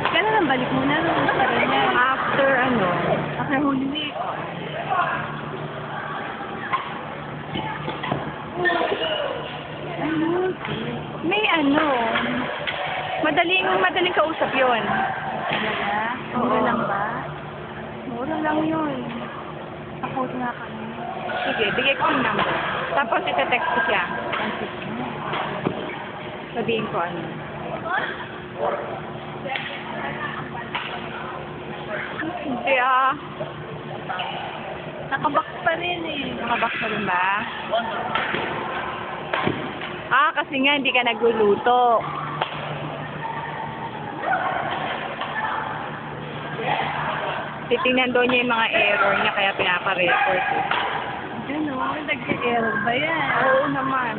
Kailan ang balik mo na? Pa rin yan. After ano? After Holy Week. May ano? Madaling kausap yun. Talaga? Oo. Mura lang ba? Mura lang yun. Ako nga kami. Sige, bigay ko yung number. Tapos ite-text ko siya. Sabihin ko ano. Hindi ah. Nakabox pa rin eh. Nakabox na rin ba? Ah, kasi nga hindi ka nagluluto. Titingnan doon niya yung mga error niya kaya pinapa-record. Gano'n? Nag-error ba yan? Oo naman.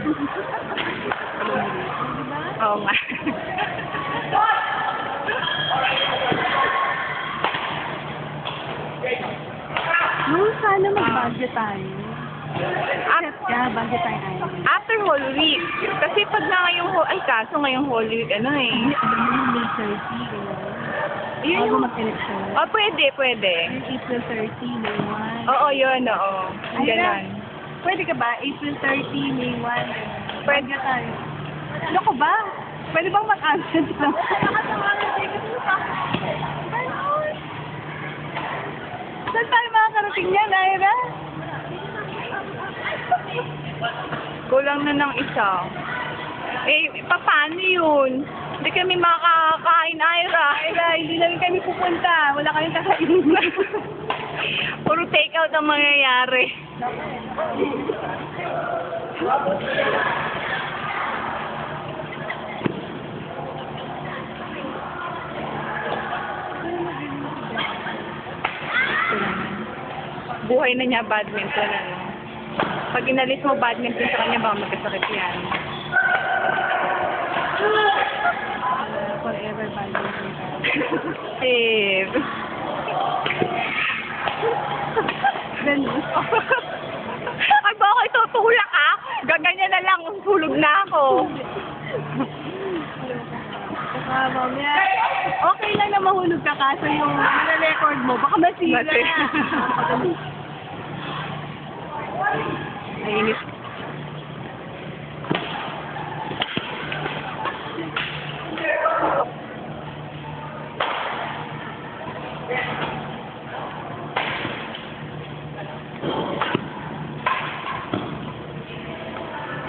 Diba? Oo nga. Sana mag-budget tayo. Set ka, budget tayo tayo. After Holy Week. Kasi pag na ngayong kaso ngayong Holy Week, ano eh. Hindi, alam mo yung May 30, gano'n. Yun Bago yung... mag-election. Oh, pwede. Yung April 30, May 1. Oo, yun, oo. Ay, Ganon. Pwede ka ba? April 30, May 1. Pwede tayo. Ano ko ba? Pwede bang mag-absent lang? Saan tayo makakarating niyan, Ira? Kulang na ng isa. Eh, paano yun? Hindi kami makakain, Ira. Ira, hindi namin kami pupunta. Wala kaming kakainin. Puro take-out ang mangyayari. Buhay na niya badminton, ano. Pag inalis mo badminton sa kanya, baka magkasakit yan. Forever budget. Eh. Ganun. Ay, ba ako itutulak ha? Gaganyan na lang, tulog na ako. Baka mamaya, okay lang na mahulog ka kaso yung record mo, baka masira. Nainis.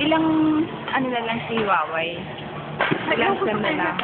Ilang ano na lang si Waway? Ilang sem na lang?